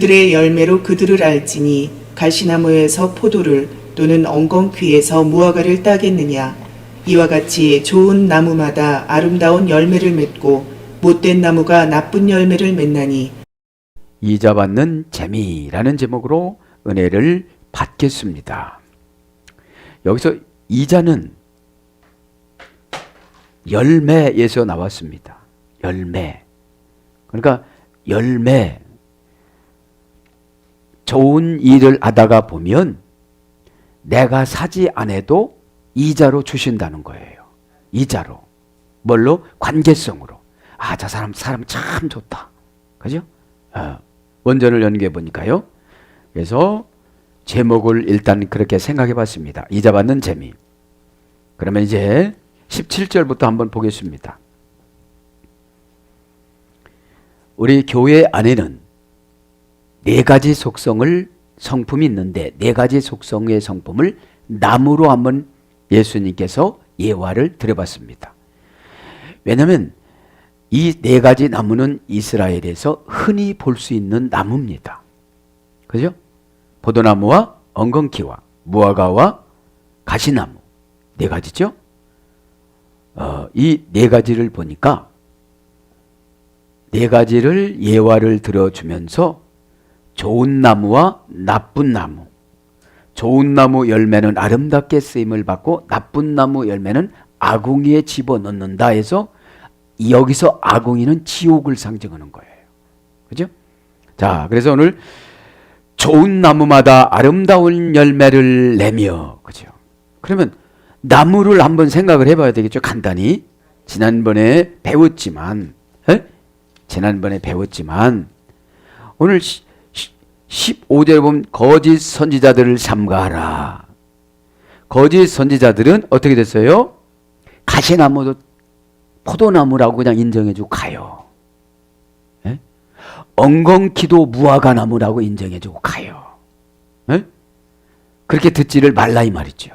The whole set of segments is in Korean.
그들의 열매로 그들을 알지니 가시나무에서 포도를 또는 엉겅퀴에서 무화과를 따겠느냐. 이와 같이 좋은 나무마다 아름다운 열매를 맺고 못된 나무가 나쁜 열매를 맺나니. 이자 받는 재미라는 제목으로 은혜를 받겠습니다. 여기서 이자는 열매에서 나왔습니다. 열매. 그러니까 열매. 좋은 일을 하다가 보면 내가 사지 않아도 이자로 주신다는 거예요. 이자로. 뭘로? 관계성으로. 아, 저 사람 참 좋다. 그죠? 원전을 연구해 보니까요. 그래서 제목을 일단 그렇게 생각해 봤습니다. 이자 받는 재미. 그러면 이제 17절부터 한번 보겠습니다. 우리 교회 안에는 네 가지 성품이 있는데 네 가지 속성의 성품을 나무로 한번 예수님께서 예화를 드려봤습니다. 왜냐하면 이 네 가지 나무는 이스라엘에서 흔히 볼 수 있는 나무입니다. 그죠? 포도나무와 엉겅퀴와 무화과와 가시나무 네 가지죠? 이 네 가지를 보니까 네 가지를 예화를 들어주면서 좋은 나무와 나쁜 나무, 좋은 나무 열매는 아름답게 쓰임을 받고 나쁜 나무 열매는 아궁이에 집어넣는다 해서 여기서 아궁이는 지옥을 상징하는 거예요. 그죠? 자, 그래서 오늘 좋은 나무마다 아름다운 열매를 내며, 그죠? 그러면 나무를 한번 생각을 해봐야 되겠죠. 간단히 지난번에 배웠지만 오늘 15절에 보면 거짓 선지자들을 삼가하라. 거짓 선지자들은 어떻게 됐어요? 가시나무도 포도나무라고 그냥 인정해주고 가요. 엉겅퀴도 무화과 나무라고 인정해주고 가요. 그렇게 듣지를 말라 이 말이죠.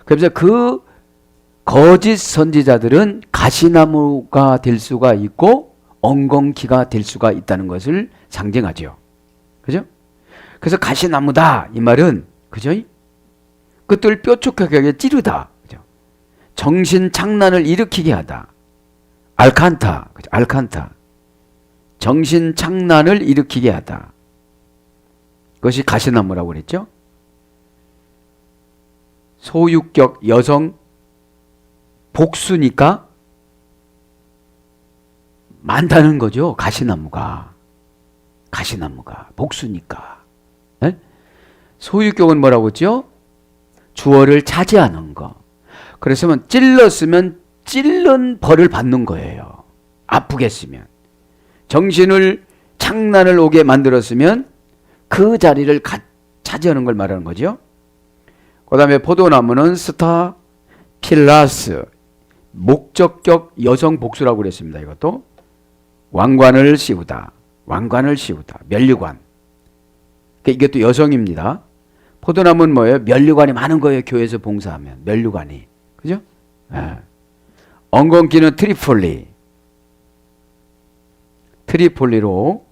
그래서 그 거짓 선지자들은 가시나무가 될 수가 있고 엉겅퀴가 될 수가 있다는 것을 상징하죠. 그죠? 그래서 가시나무다 이 말은 그죠? 그것들 뾰족하게 찌르다. 그죠? 정신 착란을 일으키게 하다. 알칸타. 그죠? 알칸타. 정신 착란을 일으키게 하다. 그것이 가시나무라고 그랬죠? 소유격 여성 복수니까 많다는 거죠. 가시나무가 복수니까. 소유격은 뭐라고 했죠? 주어를 차지하는 거. 그래서 찔렀으면 찔른 벌을 받는 거예요. 아프겠으면. 정신을 착란을 오게 만들었으면 그 자리를 차지하는 걸 말하는 거죠. 그 다음에 포도나무는 스타 필라스, 목적격 여성 복수라고 그랬습니다. 이것도 왕관을 씌우다, 면류관. 이것도 여성입니다. 포도나무는 뭐예요? 면류관이 많은 거예요. 교회에서 봉사하면 면류관이, 그죠? 엉겅퀴는 트리폴리로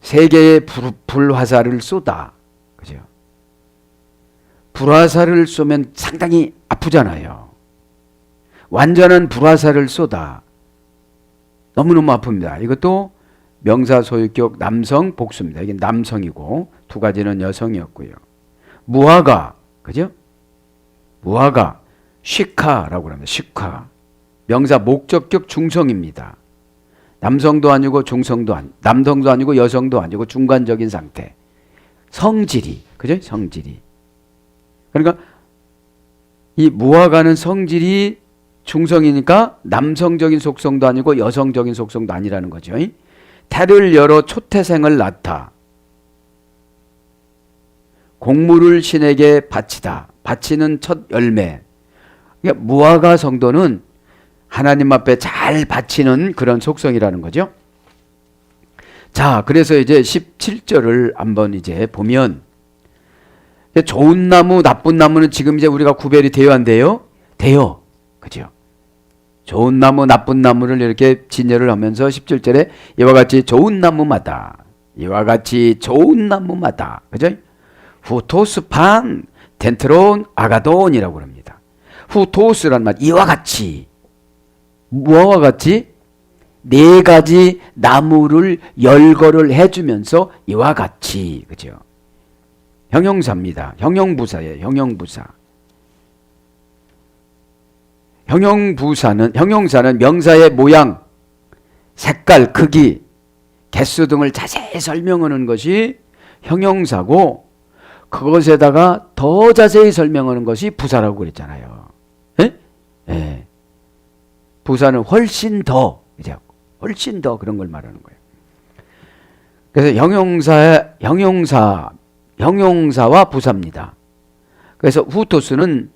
세 개의 불화살을 쏘다, 그죠? 불화살을 쏘면 상당히 아프잖아요. 완전한 불화살을 쏘다. 너무너무 아픕니다. 이것도 명사 소유격 남성 복수입니다. 이게 남성이고 두 가지는 여성이었고요. 무화과, 그죠? 무화과, 시카라고 합니다. 시카. 명사 목적격 중성입니다. 남성도 아니고 중성도 아니고 남성도 아니고 여성도 아니고 중간적인 상태. 성질이, 그죠? 성질이. 그러니까 이 무화과는 성질이 중성이니까 남성적인 속성도 아니고 여성적인 속성도 아니라는 거죠. 태를 열어 초태생을 낳다. 곡물을 신에게 바치다. 바치는 첫 열매. 그러니까 무화과 성도는 하나님 앞에 잘 바치는 그런 속성이라는 거죠. 자, 그래서 이제 17절을 한번 이제 보면 좋은 나무, 나쁜 나무는 지금 이제 우리가 구별이 돼요, 안 돼요? 돼요. 그죠? 좋은 나무, 나쁜 나무를 이렇게 진열을 하면서 17절에 이와 같이 좋은 나무마다, 이와 같이 좋은 나무마다, 그죠? 후토스 판, 덴트론, 아가돈이라고 합니다. 후토스란 말, 이와 같이. 무엇과 같이? 네 가지 나무를 열거를 해주면서 이와 같이, 그죠? 형용사입니다. 형용부사예요. 형용부사. 형용사는 명사의 모양, 색깔, 크기, 개수 등을 자세히 설명하는 것이 형용사고, 그것에다가 더 자세히 설명하는 것이 부사라고 그랬잖아요. 예? 예. 부사는 훨씬 더, 이제 훨씬 더 그런 걸 말하는 거예요. 그래서 형용사와 부사입니다. 그래서 후토스는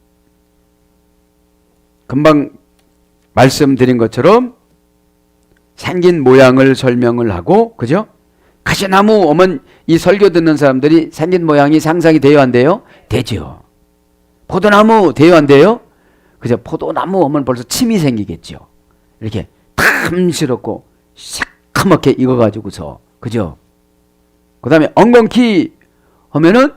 금방 말씀드린 것처럼 생긴 모양을 설명을 하고, 그죠? 가시나무 오면 이 설교 듣는 사람들이 생긴 모양이 상상이 돼요, 안 돼요? 되죠. 포도나무 돼요, 안 돼요? 그죠? 포도나무 오면 벌써 침이 생기겠죠. 이렇게 탐스럽고 새까맣게 익어가지고서, 그죠? 그 다음에 엉겅퀴 하면은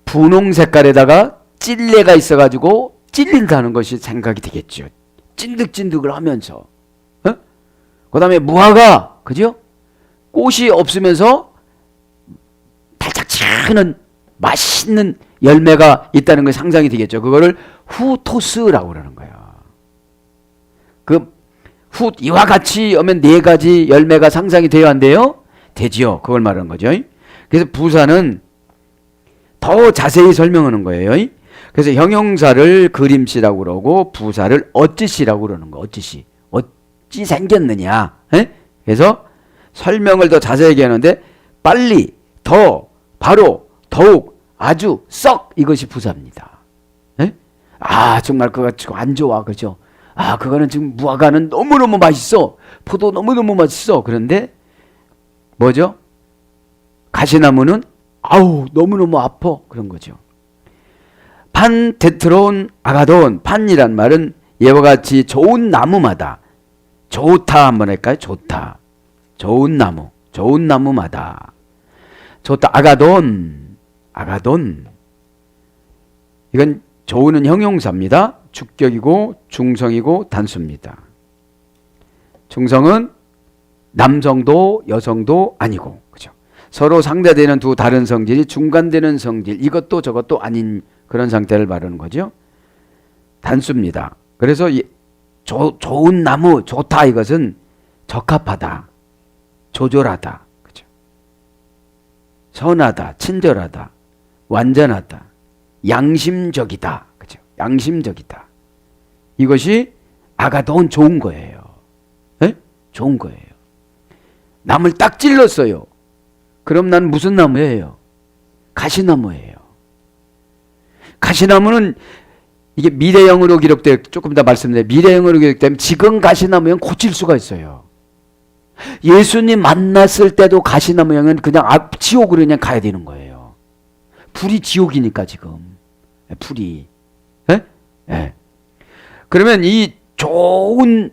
분홍 색깔에다가 찔레가 있어가지고 찔린다는 것이 생각이 되겠죠. 찐득찐득을 하면서. 어? 그 다음에 무화과, 그죠? 꽃이 없으면서 달짝지근한 맛있는 열매가 있다는 것이 상상이 되겠죠. 그거를 후토스라고 그러는 거예요. 이와 같이 하면 네 가지 열매가 상상이 돼요, 안 돼요? 되지요. 그걸 말하는 거죠. 그래서 부사는 더 자세히 설명하는 거예요. 그래서 형용사를 그림씨라고 그러고 부사를 어찌씨라고 그러는 거. 어찌씨. 어찌 생겼느냐. 에? 그래서 설명을 더 자세하게 하는데 빨리, 더, 바로, 더욱, 아주, 썩 이것이 부사입니다. 에? 아 정말 그거 안 좋아. 그죠? 아 그거는 지금 무화과는 너무너무 맛있어. 포도 너무너무 맛있어. 그런데 뭐죠? 가시나무는 아우 너무너무 아파. 그런 거죠. 판, 테트론, 아가돈. 판이란 말은 이와 같이 좋은 나무마다. 좋다 한번 할까요? 좋다. 좋은 나무. 좋은 나무마다. 좋다. 아가돈. 아가돈. 이건 좋은은 형용사입니다. 주격이고 중성이고 단수입니다. 중성은 남성도 여성도 아니고, 그죠? 서로 상대되는 두 다른 성질이 중간되는 성질, 이것도 저것도 아닌 그런 상태를 말하는 거죠. 단수입니다. 그래서 좋은 나무, 좋다 이것은 적합하다, 조절하다, 그죠? 선하다, 친절하다, 완전하다, 양심적이다, 그죠? 양심적이다. 이것이 아가돈 좋은 거예요. 에? 좋은 거예요. 나무를 딱 찔렀어요. 그럼 난 무슨 나무예요? 가시나무예요. 가시나무는 이게 미래형으로 기록되어, 조금 더 말씀드려요. 미래형으로 기록되면 지금 가시나무형 고칠 수가 있어요. 예수님 만났을 때도 가시나무형은 그냥 지옥으로 그냥 가야 되는 거예요. 불이 지옥이니까 지금. 불이. 예? 예. 그러면 이 좋은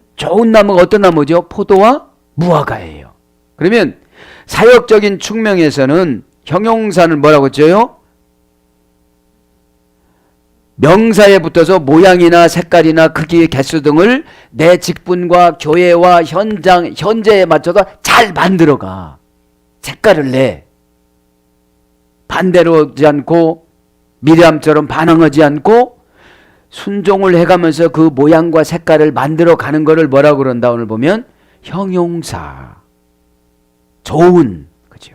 나무가 어떤 나무죠? 포도와 무화과예요. 그러면 사역적인 측면에서는 형용사는 뭐라고 했죠? 명사에 붙어서 모양이나 색깔이나 크기, 개수 등을 내 직분과 교회와 현재에 맞춰서 잘 만들어가. 색깔을 내. 반대로 하지 않고 미리암처럼 반항하지 않고 순종을 해가면서 그 모양과 색깔을 만들어 가는 것을 뭐라고 그런다? 오늘 보면 형용사. 좋은, 그죠?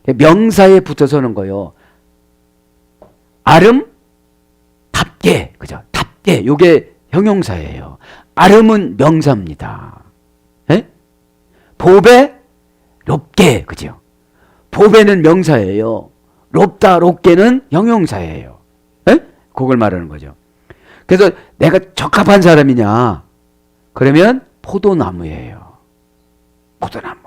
명사에 붙어서는 거요. 아름답게, 그죠? 답게, 요게 형용사예요. 아름은 명사입니다. 에? 보배롭게, 그죠? 보배는 명사예요. 롭다, 롭게는 형용사예요. 에? 그걸 말하는 거죠. 그래서 내가 적합한 사람이냐? 그러면 포도나무예요. 포도나무.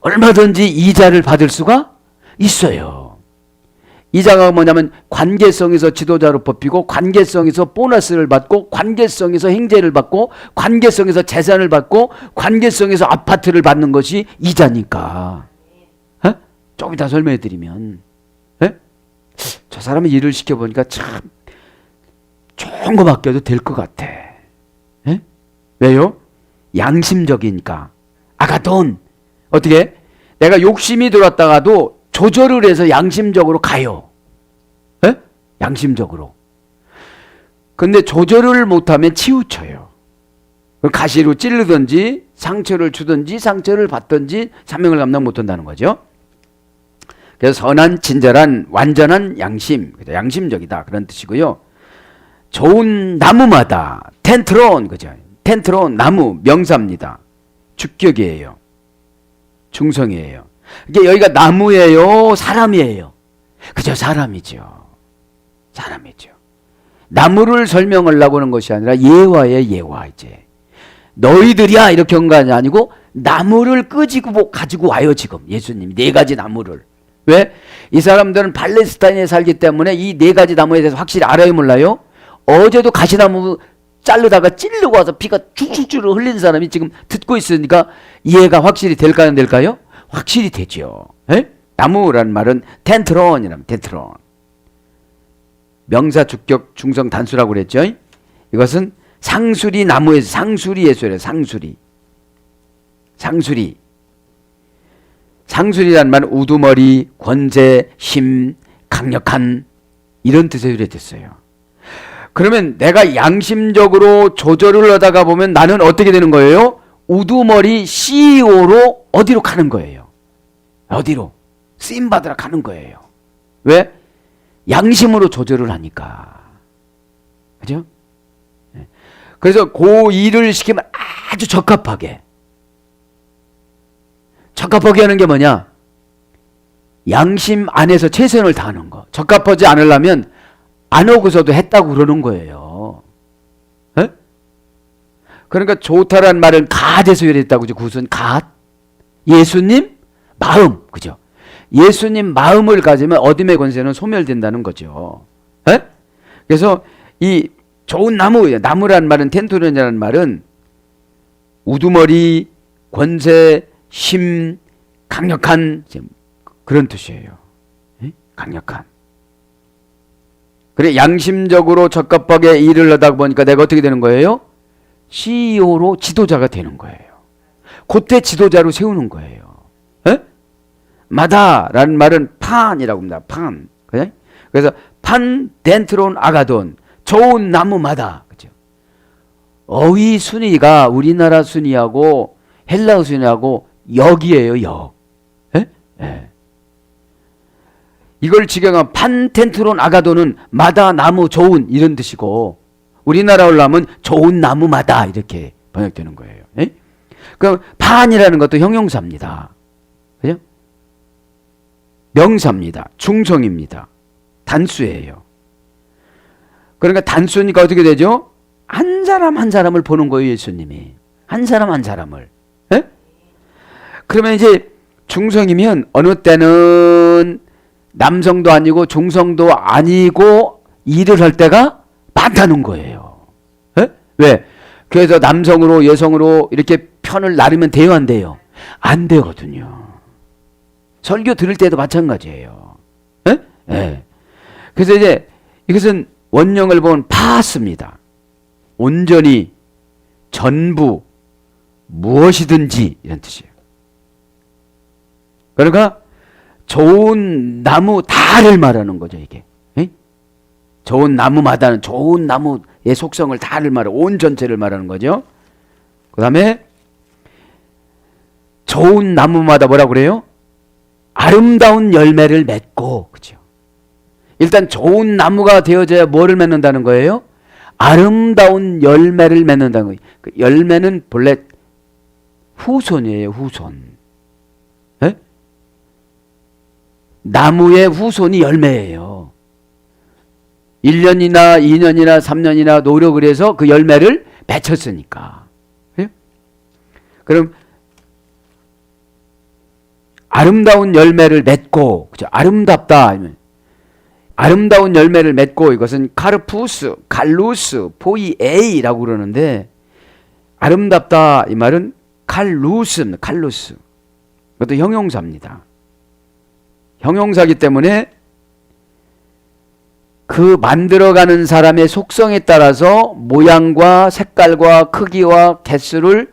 얼마든지 이자를 받을 수가 있어요. 이 장화가 뭐냐면 관계성에서 지도자로 뽑히고 관계성에서 보너스를 받고 관계성에서 행제를 받고 관계성에서 재산을 받고 관계성에서 아파트를 받는 것이 이자니까. 에? 조금 이따 설명해 드리면 에? 저 사람의 일을 시켜보니까 참 좋은 거 맡겨도 될 것 같아. 에? 왜요? 양심적이니까. 아가돈 어떻게? 내가 욕심이 들었다가도 조절을 해서 양심적으로 가요. 에? 양심적으로. 근데 조절을 못하면 치우쳐요. 가시로 찌르든지 상처를 주든지 상처를 받든지 사명을 감당 못한다는 거죠. 그래서 선한, 친절한, 완전한 양심, 양심적이다 그런 뜻이고요. 좋은 나무마다 텐트론, 그죠? 텐트론 나무 명사입니다. 주격이에요. 중성이에요. 이게 여기가 나무예요, 사람이에요? 그죠, 사람이죠. 사람이죠. 나무를 설명하려고 하는 것이 아니라 예화예요, 예화. 이제 너희들이야 이렇게 한 거 아니고 나무를 끄지고 가지고 와요. 지금 예수님이 네 가지 나무를. 왜? 이 사람들은 팔레스타인에 살기 때문에 이 네 가지 나무에 대해서 확실히 알아요, 몰라요? 어제도 가시나무 자르다가 찔르고 와서 피가 쭉쭉쭉 흘린 사람이 지금 듣고 있으니까 이해가 확실히 될까요, 안 될까요? 확실히 되죠. 에? 나무라는 말은 텐트론이라면 텐트론. 명사 주격 중성 단수라고 그랬죠. 이것은 상수리 나무에서 상수리 예수래요. 상수리. 상수리. 상수리라는 말은 우두머리, 권세, 힘, 강력한 이런 뜻의 유래됐어요. 그러면 내가 양심적으로 조절을 하다가 보면 나는 어떻게 되는 거예요? 우두머리 CEO로 어디로 가는 거예요? 어디로? 쓰임받으러 가는 거예요. 왜? 양심으로 조절을 하니까. 그죠? 그래서 그 일을 시키면 아주 적합하게. 적합하게 하는 게 뭐냐? 양심 안에서 최선을 다하는 거. 적합하지 않으려면 안 오고서도 했다고 그러는 거예요. 에? 그러니까 좋다란 말은 갓에서 유래했다고 그죠? 그것은 갓. 예수님 마음. 그죠? 예수님 마음을 가지면 어둠의 권세는 소멸된다는 거죠. 에? 그래서 이 좋은 나무, 나무라는 말은 텐토련이라는 말은 우두머리, 권세, 힘, 강력한 그런 뜻이에요. 에? 강력한. 그래 양심적으로 적합하게 일을 하다 보니까 내가 어떻게 되는 거예요? CEO로 지도자가 되는 거예요. 그때 지도자로 세우는 거예요. 에? 마다라는 말은 판이라고 합니다. 판. 그래? 그래서 판, 덴트론, 아가돈. 좋은 나무마다. 그죠? 어휘 순위가 우리나라 순위하고 헬라어 순위하고 역이에요, 역. 에? 에. 이걸 직역하면 판텐트론 아가도는 마다 나무 좋은 이런 뜻이고 우리나라로 하면 좋은 나무마다 이렇게 번역되는 거예요. 에? 그럼 판이라는 것도 형용사입니다. 그죠? 명사입니다. 중성입니다. 단수예요. 그러니까 단수니까 어떻게 되죠? 한 사람 한 사람을 보는 거예요, 예수님이. 한 사람 한 사람을. 에? 그러면 이제 중성이면 어느 때는 남성도 아니고 중성도 아니고 일을 할 때가 많다는 거예요. 에? 왜? 그래서 남성으로 여성으로 이렇게 편을 나르면 돼요, 안 돼요? 안 되거든요. 설교 들을 때도 마찬가지예요. 에? 에. 그래서 이제 이것은 원형을 보면 파스입니다. 온전히 전부 무엇이든지 이런 뜻이에요. 그러니까 좋은 나무 다를 말하는 거죠, 이게. 에? 좋은 나무마다는 좋은 나무의 속성을 다를 말하고 온 전체를 말하는 거죠. 그 다음에 좋은 나무마다 뭐라고 그래요? 아름다운 열매를 맺고, 그죠? 일단 좋은 나무가 되어져야 뭐를 맺는다는 거예요? 아름다운 열매를 맺는다는 거예요. 그 열매는 본래 후손이에요, 후손. 에? 나무의 후손이 열매예요. 1년이나 2년이나 3년이나 노력을 해서 그 열매를 맺혔으니까. 그래요? 그럼 아름다운 열매를 맺고, 그죠? 아름답다. 아름다운 열매를 맺고, 이것은 카르푸스, 갈루스, 포이에이라고 그러는데, 아름답다 이 말은 칼루스. 그것도 형용사입니다. 형용사이기 때문에 그 만들어가는 사람의 속성에 따라서 모양과 색깔과 크기와 개수를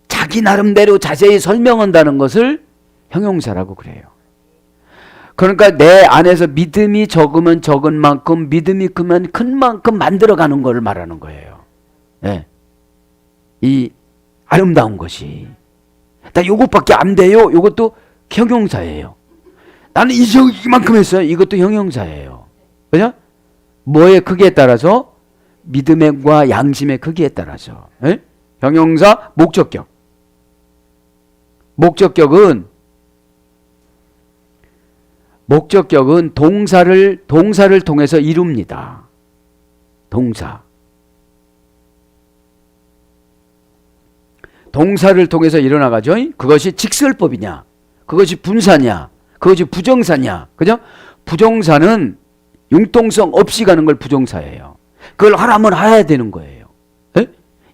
자기 나름대로 자세히 설명한다는 것을 형용사라고 그래요. 그러니까 내 안에서 믿음이 적으면 적은 만큼, 믿음이 크면 큰 만큼 만들어가는 걸 말하는 거예요. 네. 이 아름다운 것이. 나 요것밖에 안 돼요. 요것도 형용사예요. 나는 이만큼 했어요. 이것도 형용사예요. 그죠? 뭐의 크기에 따라서? 믿음과 양심의 크기에 따라서. 네? 형용사, 목적격. 목적격은 동사를 통해서 이룹니다. 동사를 통해서 일어나가죠. 그것이 직설법이냐, 그것이 분사냐, 그것이 부정사냐. 그죠? 부정사는 융통성 없이 가는 걸 부정사예요. 그걸 하라면 해야 되는 거예요. 에?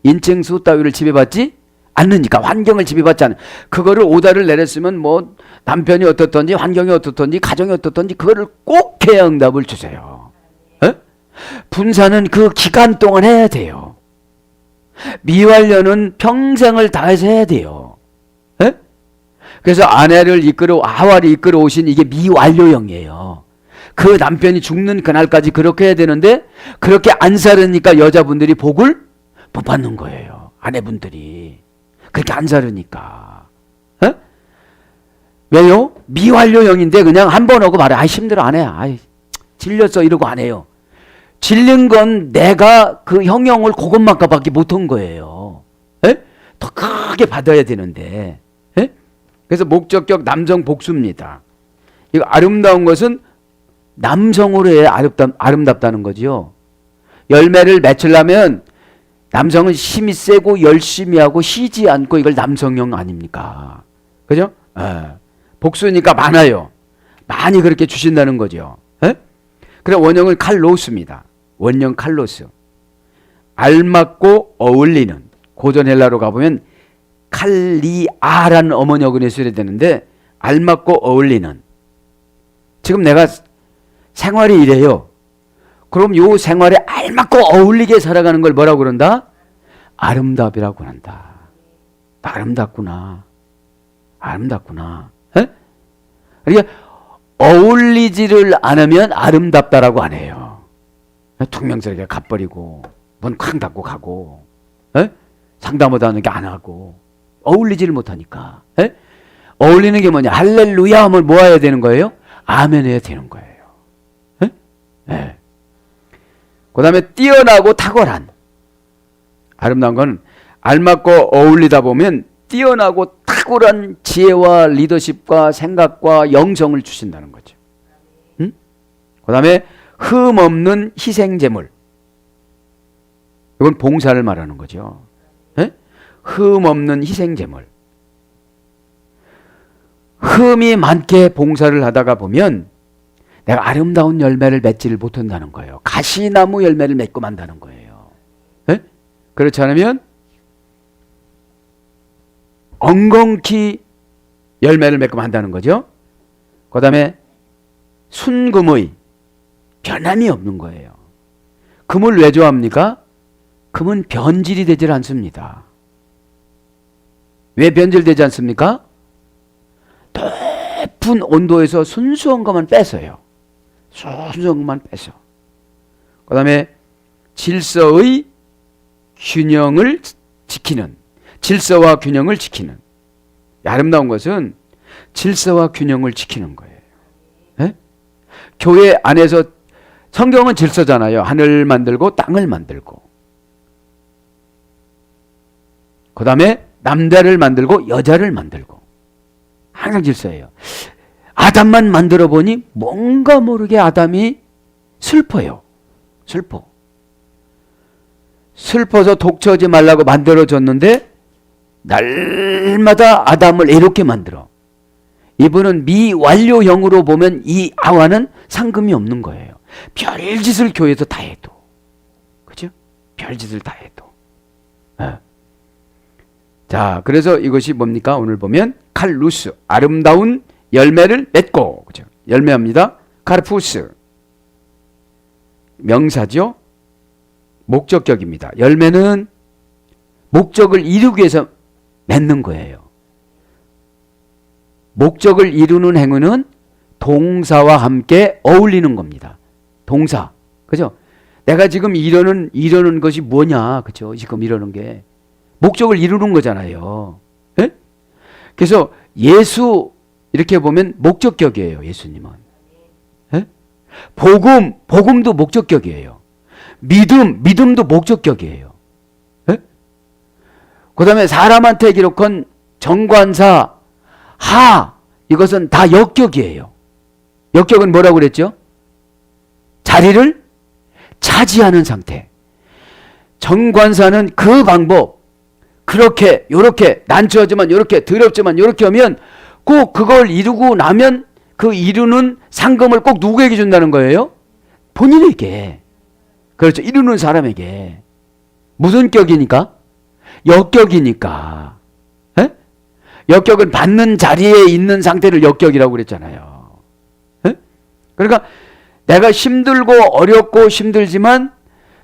인증수 따위를 지배받지 않으니까, 환경을 지배받지 않은, 그거를 오다를 내렸으면 뭐 남편이 어떻든지 환경이 어떻든지 가정이 어떻든지 그거를 꼭 해야 응답을 주세요. 에? 분사는 그 기간 동안 해야 돼요. 미완료는 평생을 다해서 해야 돼요. 에? 그래서 하와를 이끌어 오신 이게 미완료형이에요. 그 남편이 죽는 그날까지 그렇게 해야 되는데, 그렇게 안 살으니까 여자분들이 복을 못 받는 거예요. 아내분들이 그렇게 안 살으니까. 에? 왜요? 미완료형인데 그냥 한 번 오고 말해. 힘들어, 안 해. 질렸어, 이러고 안 해요. 질린 건 내가 그 형용을 그것만큼밖에 못한 거예요. 에? 더 크게 받아야 되는데. 에? 그래서 목적격 남성 복수입니다. 이거 아름다운 것은 남성으로 해야 아름답다는 거죠. 열매를 맺으려면 남성은 힘이 세고 열심히 하고 쉬지 않고, 이걸 남성형 아닙니까? 그죠? 복수니까 많아요. 많이 그렇게 주신다는 거죠. 그래, 원형은 칼로스입니다. 원형 칼로스. 알맞고 어울리는, 고전 헬라로 가보면 칼리아라는 어머니어근이 쓰여야 되는데, 알맞고 어울리는. 지금 내가 생활이 이래요. 그럼 요 생활에 알맞고 어울리게 살아가는 걸 뭐라고 그런다? 아름답이라고 한다. 아름답구나. 에? 그러니까 어울리지를 않으면 아름답다라고 안 해요. 퉁명스럽게 갚버리고 문 쾅 닫고 가고, 에? 상담 못하는 게 안 하고, 어울리지를 못하니까. 에? 어울리는 게 뭐냐? 할렐루야 하면 뭐 해야 되는 거예요? 아멘 해야 되는 거예요. 에? 네. 그 다음에 뛰어나고 탁월한. 아름다운 건 알맞고 어울리다 보면 뛰어나고 탁월한 지혜와 리더십과 생각과 영성을 주신다는 거죠. 응? 그 다음에 흠 없는 희생제물. 이건 봉사를 말하는 거죠. 에? 흠 없는 희생제물. 흠이 많게 봉사를 하다가 보면 내가 아름다운 열매를 맺지를 못한다는 거예요. 가시나무 열매를 맺고 만다는 거예요. 에? 그렇지 않으면 엉겅퀴 열매를 맺고 한다는 거죠. 그 다음에 순금의 변함이 없는 거예요. 금을 왜 좋아합니까? 금은 변질이 되질 않습니다. 왜 변질되지 않습니까? 높은 온도에서 순수한 것만 뺏어요. 순수한 것만 뺏어. 그 다음에 질서의 균형을 지키는, 질서와 균형을 지키는. 아름다운 것은 질서와 균형을 지키는 거예요. 네? 교회 안에서 성경은 질서잖아요. 하늘을 만들고 땅을 만들고, 그 다음에 남자를 만들고 여자를 만들고, 항상 질서예요. 아담만 만들어 보니 뭔가 모르게 아담이 슬퍼요. 슬퍼서 독처하지 말라고 만들어줬는데 날마다 아담을 애롭게 만들어. 이분은 미완료형으로 보면 이 아와는 상금이 없는 거예요. 별짓을 교회에서 다 해도. 그죠? 별짓을 다 해도. 네. 자, 그래서 이것이 뭡니까? 오늘 보면 칼루스, 아름다운 열매를 맺고. 그죠? 열매합니다. 카르푸스, 명사죠. 목적격입니다. 열매는 목적을 이루기 위해서 맺는 거예요. 목적을 이루는 행위는 동사와 함께 어울리는 겁니다. 동사. 그죠? 내가 지금 이러는 것이 뭐냐. 그죠? 지금 이러는 게. 목적을 이루는 거잖아요. 예? 그래서 예수, 이렇게 보면 목적격이에요. 예수님은. 예? 복음도 목적격이에요. 믿음도 목적격이에요. 예? 그 다음에 사람한테 기록한 정관사, 이것은 다 역격이에요. 역격은 뭐라고 그랬죠? 자리를 차지하는 상태. 정관사는 그 방법, 그렇게, 요렇게, 난처하지만 요렇게, 더럽지만 요렇게 하면 꼭 그걸 이루고 나면 그 이루는 상금을 꼭 누구에게 준다는 거예요? 본인에게. 그렇죠. 이루는 사람에게. 무슨 격이니까? 역격이니까. 에? 역격은 받는 자리에 있는 상태를 역격이라고 그랬잖아요. 에? 그러니까 내가 힘들고 어렵고 힘들지만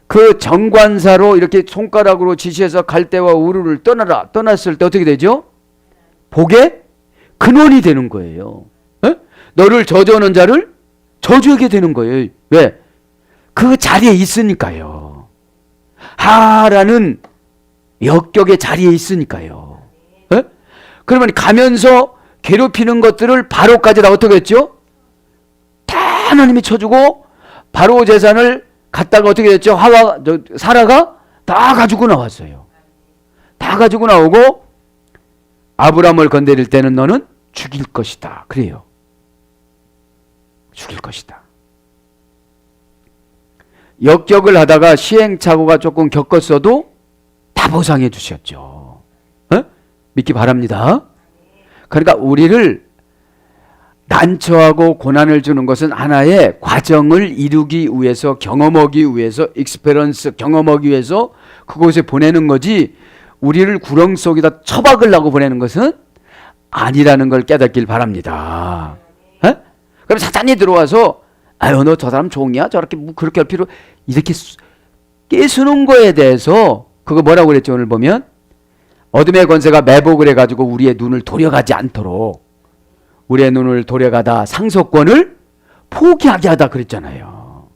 그 정관사로 이렇게 손가락으로 지시해서 갈대와 우르를 떠나라. 떠났을 때 어떻게 되죠? 복의 근원이 되는 거예요. 에? 너를 저주하는 자를 저주하게 되는 거예요. 왜? 그 자리에 있으니까요. 하라는 역격의 자리에 있으니까요. 에? 그러면 가면서 괴롭히는 것들을 바로까지 다 어떻게 했죠? 다 하나님이 쳐주고 바로 재산을 갖다가 어떻게 됐죠? 사라가 다 가지고 나왔어요. 다 가지고 나오고 아브라함을 건드릴 때는 너는 죽일 것이다. 그래요. 죽일 것이다. 역격을 하다가 시행착오가 조금 겪었어도 다 보상해 주셨죠. 어? 믿기 바랍니다. 그러니까 우리를 난처하고 고난을 주는 것은 하나의 과정을 이루기 위해서, 경험하기 위해서, 익스페런스 경험하기 위해서 그곳에 보내는 거지, 우리를 구렁 속에다 처박으려고 보내는 것은 아니라는 걸 깨닫길 바랍니다. 에? 그럼 사탄이 들어와서 아유 너 저 사람 종이야? 저렇게 뭐 그렇게 할 필요, 이렇게 깨수는 거에 대해서 그거 뭐라고 그랬죠? 오늘 보면 어둠의 권세가 매복을 해가지고 우리의 눈을 돌려가지 않도록, 우리의 눈을 돌려가다 상속권을 포기하게 하다 그랬잖아요.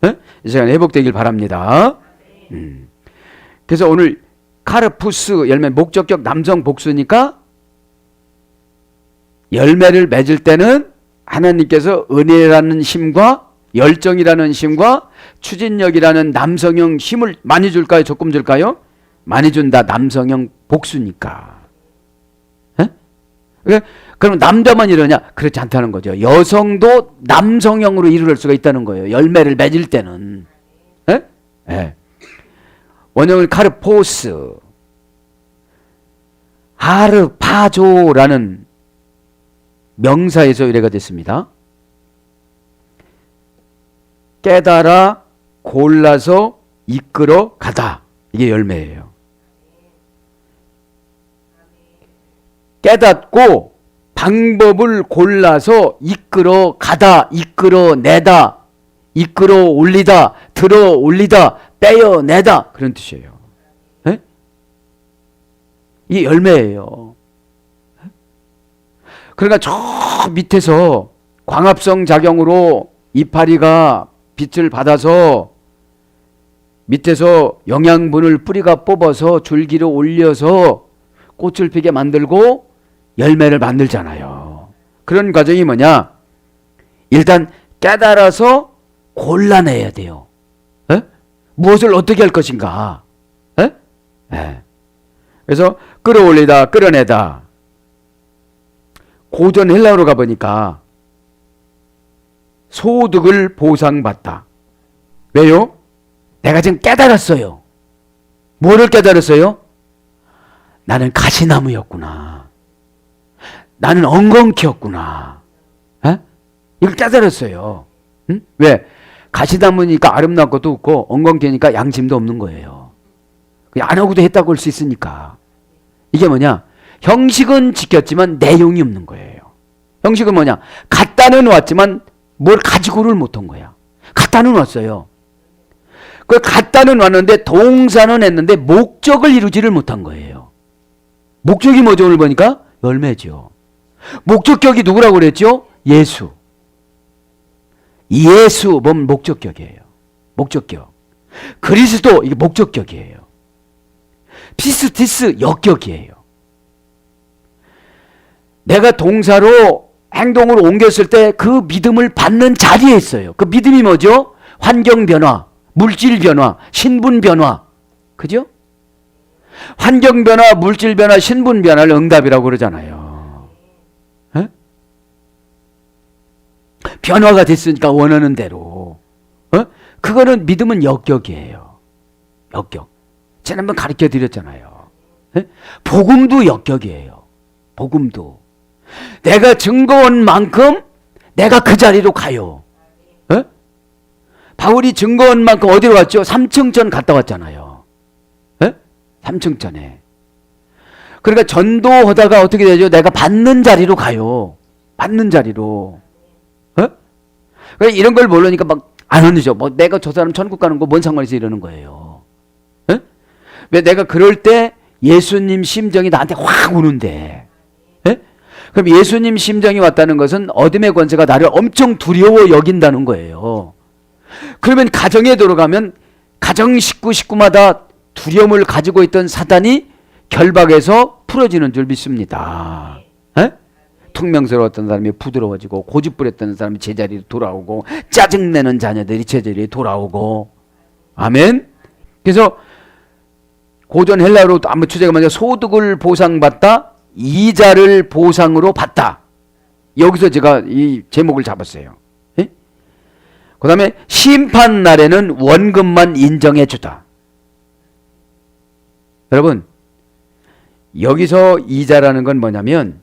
에? 이 시간 회복되길 바랍니다. 그래서 오늘 카르푸스 열매, 목적격 남성 복수니까 열매를 맺을 때는 하나님께서 은혜라는 힘과 열정이라는 힘과 추진력이라는 남성형 힘을 많이 줄까요? 조금 줄까요? 많이 준다. 남성형 복수니까. 에? 그럼 남자만 이러냐? 그렇지 않다는 거죠. 여성도 남성형으로 이룰 수가 있다는 거예요. 열매를 맺을 때는. 에? 에. 원형은 카르포스, 하르파조라는 명사에서 유래가 됐습니다. 깨달아 골라서 이끌어 가다. 이게 열매예요. 깨닫고 방법을 골라서 이끌어 가다, 이끌어 내다, 이끌어 올리다, 들어 올리다, 빼어내다, 그런 뜻이에요. 에? 이게 열매예요. 그러니까 저 밑에서 광합성 작용으로 이파리가 빛을 받아서 밑에서 영양분을 뿌리가 뽑아서 줄기를 올려서 꽃을 피게 만들고 열매를 만들잖아요. 그런 과정이 뭐냐? 일단 깨달아서 골라내야 돼요. 에? 무엇을 어떻게 할 것인가? 에? 에. 그래서 끌어올리다, 끌어내다. 고전 헬라어로 가보니까 소득을 보상받다. 왜요? 내가 지금 깨달았어요. 뭐를 깨달았어요? 나는 가시나무였구나. 나는 엉겅퀴였구나. 에? 이걸 깨달았어요. 응? 왜? 가시나무니까 아름다운 것도 없고 엉겅퀴니까 양심도 없는 거예요. 그냥 안 하고도 했다고 할 수 있으니까. 이게 뭐냐? 형식은 지켰지만 내용이 없는 거예요. 형식은 뭐냐? 갖다는 왔지만 뭘 가지고를 못한 거야. 갖다는 왔어요. 그 갖다는 왔는데 동사는 했는데 목적을 이루지를 못한 거예요. 목적이 뭐죠? 오늘 보니까 열매죠. 목적격이 누구라고 그랬죠? 예수. 예수 보면 목적격이에요. 목적격. 그리스도 이게 목적격이에요. 피스티스 역격이에요. 내가 동사로 행동으로 옮겼을 때 그 믿음을 받는 자리에 있어요. 그 믿음이 뭐죠? 환경 변화, 물질 변화, 신분 변화. 그죠? 환경 변화, 물질 변화, 신분 변화를 응답이라고 그러잖아요. 에? 변화가 됐으니까 원하는 대로. 그거는 믿음은 역격이에요. 역격. 지난번 가르쳐 드렸잖아요. 에? 복음도 역격이에요. 복음도. 내가 증거한 만큼 내가 그 자리로 가요. 에? 바울이 증거한 만큼 어디로 갔죠? 3층 전 갔다 왔잖아요. 에? 3층 전에. 그러니까 전도하다가 어떻게 되죠? 내가 받는 자리로 가요. 받는 자리로. 에? 그러니까 이런 걸 모르니까 막 안 하죠. 뭐 내가 저 사람 천국 가는 거 뭔 상관이 있어 이러는 거예요. 에? 왜 내가 그럴 때 예수님 심정이 나한테 확 오는데. 에? 그럼 예수님 심정이 왔다는 것은 어둠의 권세가 나를 엄청 두려워 여긴다는 거예요. 그러면 가정에 들어가면 가정 식구마다 두려움을 가지고 있던 사단이 결박해서 풀어지는 줄 믿습니다. 에? 퉁명스러웠던 사람이 부드러워지고 고집부렸던 사람이 제자리로 돌아오고 짜증내는 자녀들이 제자리에 돌아오고. 아멘. 그래서 고전 헬라어로 한번 주제가 뭐냐? 소득을 보상받다, 이자를 보상으로 받다. 여기서 제가 이 제목을 잡았어요. 예? 그 다음에 심판 날에는 원금만 인정해 주다. 여러분, 여기서 이자라는 건 뭐냐면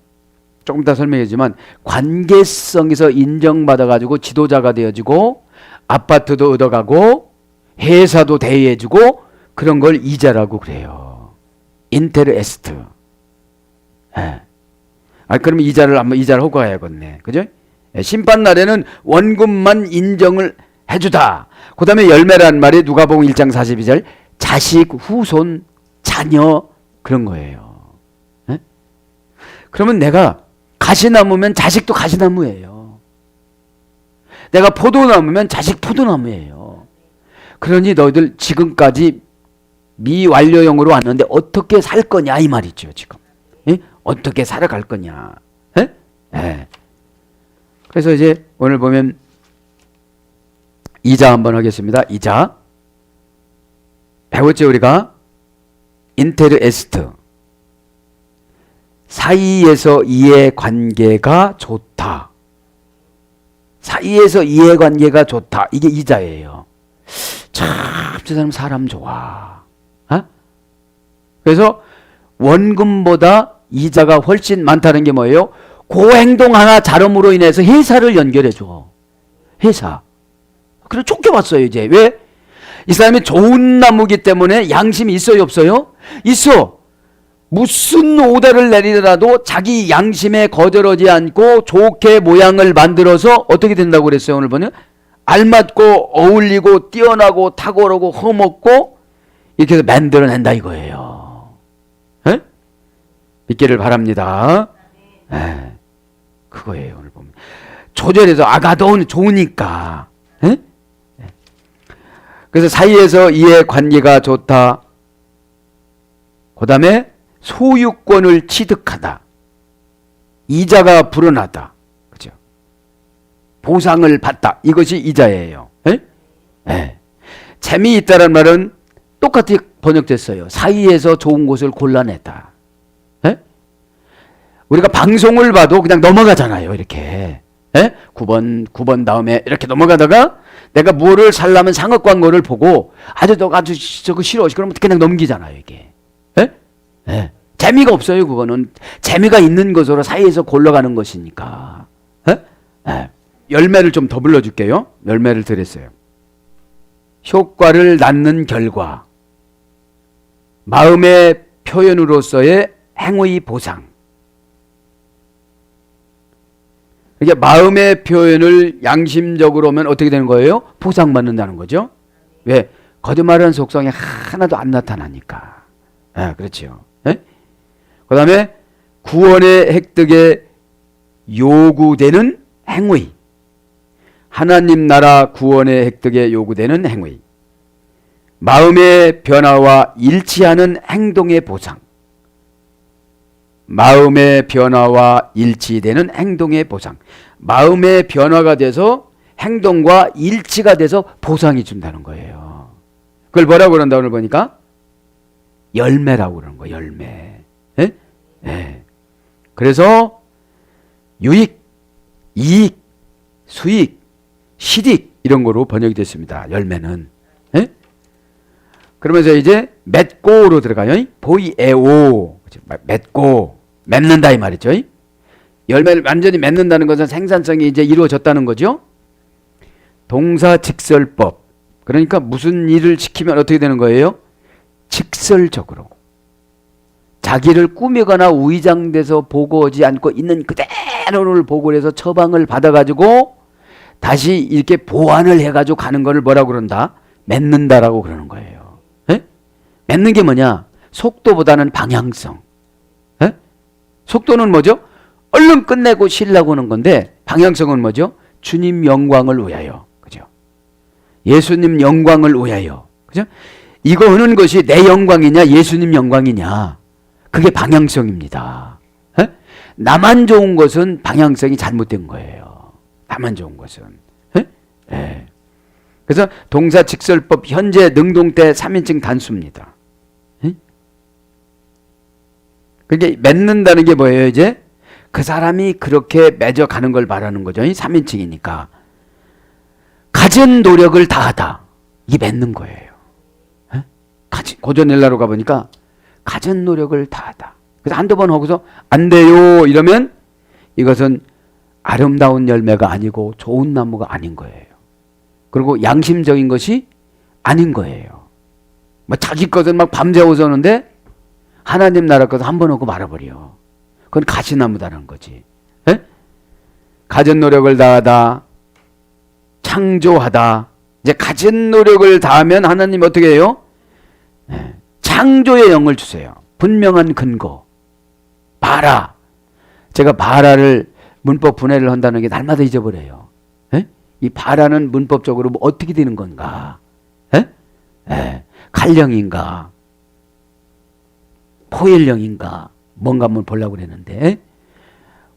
조금 더 설명해주지만 관계성에서 인정받아가지고 지도자가 되어지고 아파트도 얻어가고 회사도 대여해주고 그런 걸 이자라고 그래요. 인테르에스트. 예. 그러면 이자를 하고 가야겠네. 그죠? 예, 심판 날에는 원금만 인정을 해주다. 그 다음에 열매란 말이 누가복음 1장 42절 자식, 후손, 자녀 그런 거예요. 예? 그러면 내가 가시나무면 자식도 가시나무예요. 내가 포도나무면 자식 포도나무예요. 그러니 너희들 지금까지 미완료형으로 왔는데 어떻게 살 거냐 이 말이죠 지금. 예? 어떻게 살아갈 거냐. 예? 예. 그래서 이제 오늘 보면 이자 한번 하겠습니다. 이자. 배웠죠 우리가? 인테르에스트. 사이에서 이해관계가 좋다. 사이에서 이해관계가 좋다. 이게 이자예요. 참, 저 사람 좋아. 어? 그래서 원금보다 이자가 훨씬 많다는 게 뭐예요? 그 행동 하나 잘함으로 인해서 회사를 연결해줘. 회사. 그래 쫓겨왔어요 이제. 왜? 이 사람이 좋은 나무기 때문에 양심이 있어요 없어요? 있어. 무슨 오다를 내리더라도 자기 양심에 거절하지 않고 좋게 모양을 만들어서 어떻게 된다고 그랬어요 오늘 보면? 알맞고 어울리고 뛰어나고 탁월하고 험없고 이렇게 해서 만들어낸다 이거예요. 에? 믿기를 바랍니다. 에. 그거예요 오늘 보면. 조절해서 아가돈 좋으니까. 에? 그래서 사이에서 이해관계가 좋다. 그 다음에 소유권을 취득하다. 이자가 불어나다. 그죠? 보상을 받다. 이것이 이자예요. 에? 에. 재미있다는 말은 똑같이 번역됐어요. 사이에서 좋은 곳을 골라내다. 에? 우리가 방송을 봐도 그냥 넘어가잖아요. 이렇게. 에? 9번 다음에 이렇게 넘어가다가 내가 뭐를 살려면 상업 광고를 보고 아주 저거 싫어. 그러면 그냥 넘기잖아요. 이게. 에? 예. 재미가 없어요. 그거는 재미가 있는 것으로 사이에서 골라가는 것이니까. 에? 에. 열매를 좀 더 불러줄게요. 열매를 드렸어요. 효과를 낳는 결과, 마음의 표현으로서의 행의 보상. 이게 마음의 표현을 양심적으로 하면 어떻게 되는 거예요? 보상받는다는 거죠. 왜? 거짓말하는 속성이 하나도 안 나타나니까. 그렇죠. 그 다음에 구원의 획득에 요구되는 행위. 하나님 나라 구원의 획득에 요구되는 행위. 마음의 변화와 일치하는 행동의 보상. 마음의 변화와 일치되는 행동의 보상. 마음의 변화가 돼서 행동과 일치가 돼서 보상이 준다는 거예요. 그걸 뭐라고 그런다 오늘 보니까? 열매라고 그러는 거예요. 열매. 예? 예. 그래서 유익, 이익, 수익, 실익 이런 거로 번역이 됐습니다. 열매는. 예? 그러면서 이제 맺고로 들어가요. 보이에오. 맺고 맺는다 이 말이죠. 열매를 완전히 맺는다는 것은 생산성이 이제 이루어졌다는 거죠. 동사직설법. 그러니까 무슨 일을 시키면 어떻게 되는 거예요? 직설적으로. 자기를 꾸미거나 위장돼서 보고하지 않고 있는 그대로를 보고를 해서 처방을 받아가지고 다시 이렇게 보완을 해가지고 가는 거를 뭐라고 그런다? 맺는다라고 그러는 거예요. 에? 맺는 게 뭐냐? 속도보다는 방향성. 에? 속도는 뭐죠? 얼른 끝내고 쉬려고 하는 건데 방향성은 뭐죠? 주님 영광을 위하여. 그죠? 예수님 영광을 위하여. 그죠? 이거 하는 것이 내 영광이냐 예수님 영광이냐. 그게 방향성입니다. 에? 나만 좋은 것은 방향성이 잘못된 거예요. 나만 좋은 것은. 에? 에. 그래서 동사직설법 현재 능동태 3인칭 단수입니다. 에? 그게 맺는다는 게 뭐예요 이제? 그 사람이 그렇게 맺어가는 걸 말하는 거죠. 3인칭이니까. 가진 노력을 다하다. 이게 맺는 거예요. 에? 고전일라로 가보니까 가진 노력을 다하다. 그래서 한두 번 하고서 안 돼요 이러면 이것은 아름다운 열매가 아니고 좋은 나무가 아닌 거예요. 그리고 양심적인 것이 아닌 거예요. 뭐 자기 것은 막 밤새워서 하는데 하나님 나라 것은 한 번 하고 말아버려. 그건 가시나무다라는 거지. 에? 가진 노력을 다하다. 창조하다. 이제 가진 노력을 다하면 하나님 어떻게 해요? 에. 창조의 영을 주세요. 분명한 근거. 바라. 제가 바라를 문법 분해를 한다는 게 날마다 잊어버려요. 에? 이 바라는 문법적으로 뭐 어떻게 되는 건가? 에? 에. 칼령인가? 포일령인가? 뭔가 한번 보려고 그랬는데.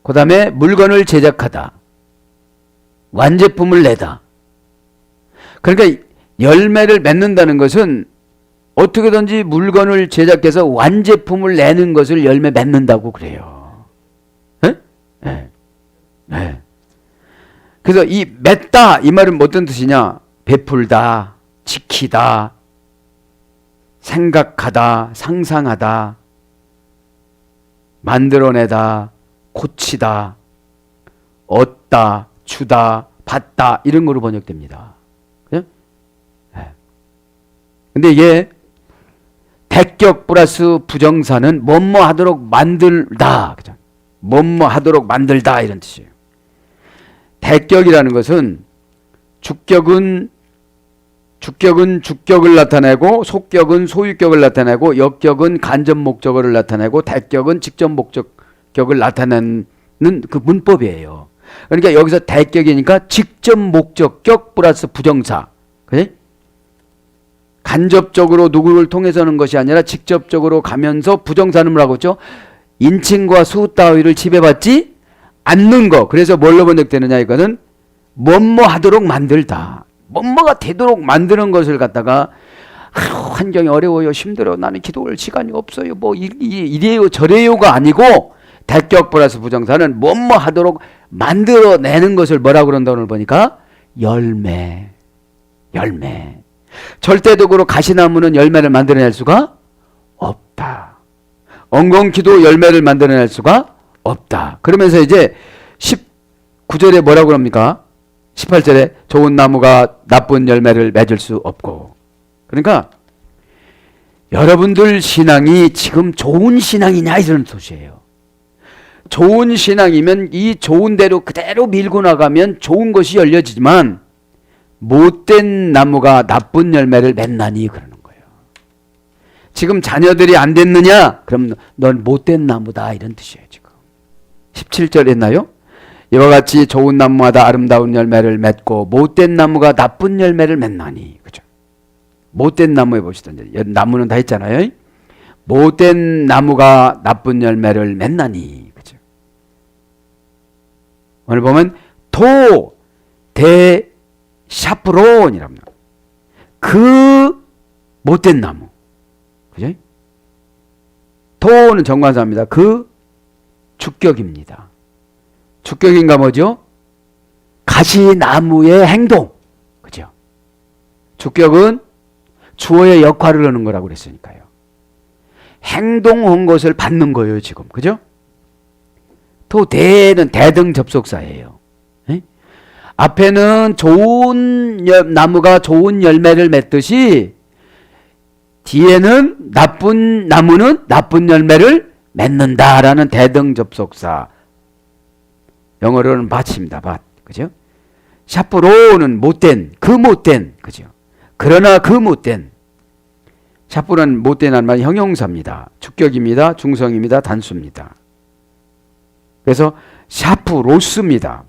그 다음에 물건을 제작하다. 완제품을 내다. 그러니까 열매를 맺는다는 것은 어떻게든지 물건을 제작해서 완제품을 내는 것을 열매 맺는다고 그래요. 에? 네. 네. 그래서 이 맺다 이 말은 어떤 뜻이냐? 베풀다, 지키다, 생각하다, 상상하다, 만들어내다, 고치다, 얻다, 주다, 받다 이런 거로 번역됩니다. 그죠? 네. 근데 이게 대격 플러스 부정사는 뭐뭐 하도록 만들다. 그죠? 뭐뭐 하도록 만들다 이런 뜻이에요. 대격이라는 것은 주격은 주격을 나타내고 속격은 소유격을 나타내고 역격은 간접 목적어를 나타내고 대격은 직접 목적격을 나타내는 그 문법이에요. 그러니까 여기서 대격이니까 직접 목적격 플러스 부정사. 그래? 간접적으로 누구를 통해서 하는 것이 아니라 직접적으로 가면서 부정사는 뭐라고 했죠? 인칭과 수 따위를 지배받지 않는 거. 그래서 뭘로 번역되느냐 이거는 뭐뭐 하도록 만들다. 뭐뭐가 되도록 만드는 것을 갖다가 환경이 어려워요. 힘들어. 나는 기도할 시간이 없어요. 뭐 이래요 저래요가 아니고 대격 플러스 부정사는 뭐뭐 하도록 만들어내는 것을 뭐라고 그런다 오늘 보니까 열매. 절대적으로 가시나무는 열매를 만들어낼 수가 없다. 엉겅퀴도 열매를 만들어낼 수가 없다. 그러면서 이제 19절에 뭐라고 합니까? 18절에 좋은 나무가 나쁜 열매를 맺을 수 없고. 그러니까 여러분들 신앙이 지금 좋은 신앙이냐 이런 소식이에요. 좋은 신앙이면 이 좋은 대로 그대로 밀고 나가면 좋은 것이 열려지지만 못된 나무가 나쁜 열매를 맺나니 그러는 거예요. 지금 자녀들이 안 됐느냐? 그럼 넌 못된 나무다 이런 뜻이에요. 지금 17절 했나요? 이와 같이 좋은 나무마다 아름다운 열매를 맺고 못된 나무가 나쁜 열매를 맺나니. 그죠? 못된 나무 해보시던지. 나무는 다 있잖아요. 못된 나무가 나쁜 열매를 맺나니. 그죠? 오늘 보면 토, 대, 샤프론이랍니다. 그 못된 나무. 그죠? 토는 정관사입니다. 그 주격입니다. 주격인가 뭐죠? 가시나무의 행동. 그죠? 주격은 주어의 역할을 하는 거라고 그랬으니까요. 행동한 것을 받는 거예요, 지금. 그죠? 또 대는 대등 접속사예요. 에? 앞에는 좋은 나무가 좋은 열매를 맺듯이 뒤에는 나쁜 나무는 나쁜 열매를 맺는다라는 대등 접속사. 영어로는 밭입니다. 밭. 그죠? 샤프로는 못된, 그 못된. 그죠? 그러나 그 못된. 샤프로는 못된이라는 말 형용사입니다. 주격입니다. 중성입니다. 단수입니다. 그래서 샤프로스입니다.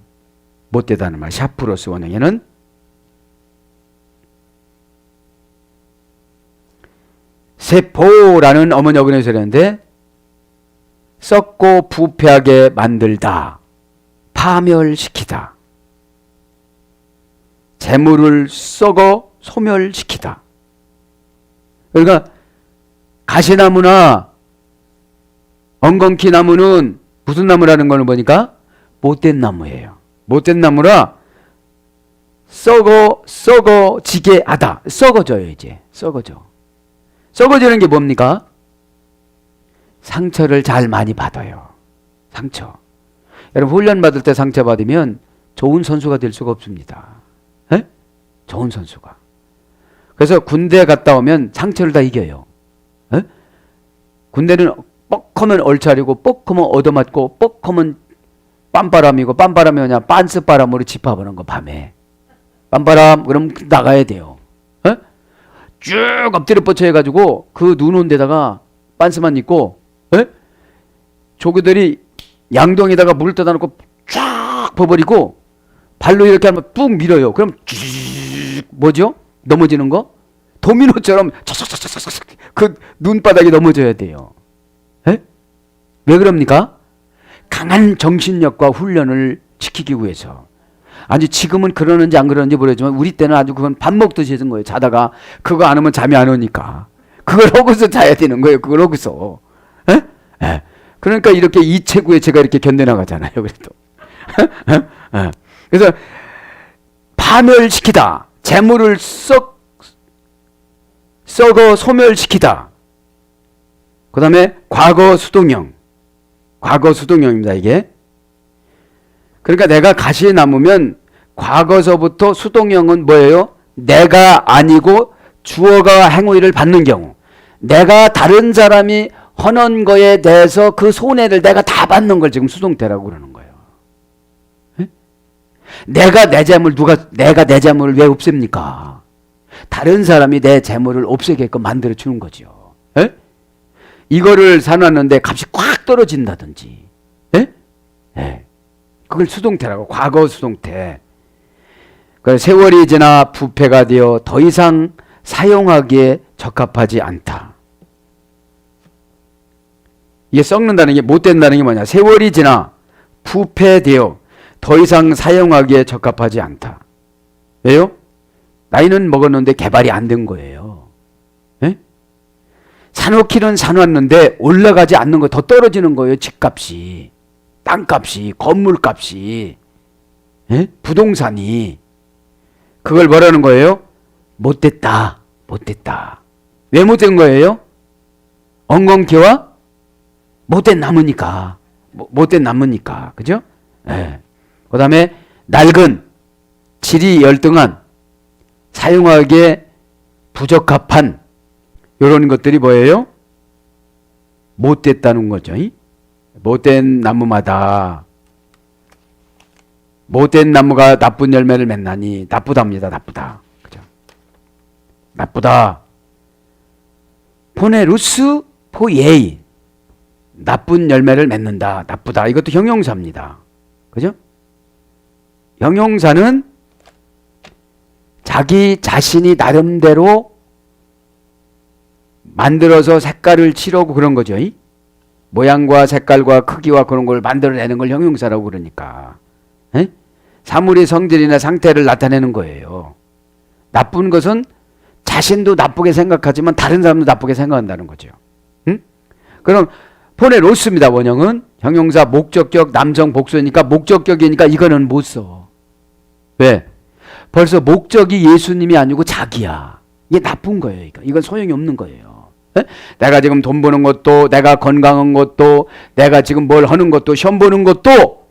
못되다는 말. 샤프로스 원형에는 세포라는 어머니 어근에서 이랬는데 썩고 부패하게 만들다. 파멸시키다. 재물을 썩어 소멸시키다. 그러니까 가시나무나 엉겅퀴 나무는 무슨 나무라는 걸 보니까 못된 나무예요. 못된 나무라 썩어지게 하다. 썩어져요. 이제 썩어져. 썩어지는 게 뭡니까? 상처를 잘 많이 받아요. 상처. 여러분 훈련 받을 때 상처 받으면 좋은 선수가 될 수가 없습니다. 에? 좋은 선수가. 그래서 군대 갔다 오면 상처를 다 이겨요. 에? 군대는 뻑하면 얼차리고 뻑하면 얻어맞고 뻑하면 빰바람이고 빰바람이 뭐냐 빤스바람으로 집합하는 거 밤에. 빰바람 그럼 나가야 돼요. 에? 쭉 엎드려 뻗쳐 해가지고 그 눈 온 데다가 빤스만 입고 에? 조교들이 양동에다가 물을 떠다 놓고 쫙 버버리고 발로 이렇게 하면 뚝 밀어요. 그럼 쭉 뭐죠? 넘어지는 거? 도미노처럼 차차차차차차 그 눈바닥에 넘어져야 돼요. 에? 왜 그럽니까? 강한 정신력과 훈련을 지키기 위해서. 아니 지금은 그러는지 안 그러는지 모르지만 우리 때는 아주 그건 밥 먹듯이 했던 거예요. 자다가 그거 안 하면 잠이 안 오니까 그걸 하고서 자야 되는 거예요. 그걸 하고서. 에? 에. 그러니까 이렇게 이 체구에 제가 이렇게 견뎌나가잖아요. 그래도. 그래서 파멸시키다. 재물을 썩어 소멸시키다. 그 다음에 과거 수동형. 과거 수동형입니다. 이게. 그러니까 내가 가시나무면 과거서부터 수동형은 뭐예요? 내가 아니고 주어가 행위를 받는 경우. 내가 다른 사람이 허는 거에 대해서 그 손해를 내가 다 받는 걸 지금 수동태라고 그러는 거예요. 에? 내가 내 재물을 왜 없앱니까? 다른 사람이 내 재물을 없애게끔 만들어 주는 거죠. 에? 이거를 사놨는데 값이 꽉 떨어진다든지. 에? 에. 그걸 수동태라고. 과거 수동태. 세월이 지나 부패가 되어 더 이상 사용하기에 적합하지 않다. 이게 썩는다는 게 못된다는 게 뭐냐. 세월이 지나 부패되어 더 이상 사용하기에 적합하지 않다. 왜요? 나이는 먹었는데 개발이 안 된 거예요. 에? 사놓기는 사놨는데 올라가지 않는 거 더 떨어지는 거예요. 집값이. 땅값이. 건물값이. 에? 부동산이. 그걸 뭐라는 거예요? 못됐다. 못됐다. 왜 못된 거예요? 엉겅퀴와 못된 나무니까. 못된 나무니까. 그죠? 예. 그 다음에 낡은, 질이 열등한, 사용하기에 부적합한 이런 것들이 뭐예요? 못됐다는 거죠. 못된 나무마다 못된 나무가 나쁜 열매를 맺나니 나쁘답니다. 나쁘다. 그죠? 나쁘다. 포네루스 포예이, 나쁜 열매를 맺는다. 나쁘다. 이것도 형용사입니다. 그죠? 형용사는 자기 자신이 나름대로 만들어서 색깔을 칠하고 그런 거죠. 모양과 색깔과 크기와 그런 걸 만들어내는 걸 형용사라고 그러니까. 에? 사물의 성질이나 상태를 나타내는 거예요. 나쁜 것은 자신도 나쁘게 생각하지만 다른 사람도 나쁘게 생각한다는 거죠. 응? 그럼 포네로스입니다. 원형은 형용사 목적격 남성 복수니까 목적격이니까 이거는 못 써. 왜? 벌써 목적이 예수님이 아니고 자기야. 이게 나쁜 거예요. 이건 소용이 없는 거예요. 에? 내가 지금 돈 버는 것도, 내가 건강한 것도, 내가 지금 뭘 하는 것도, 시험 보는 것도,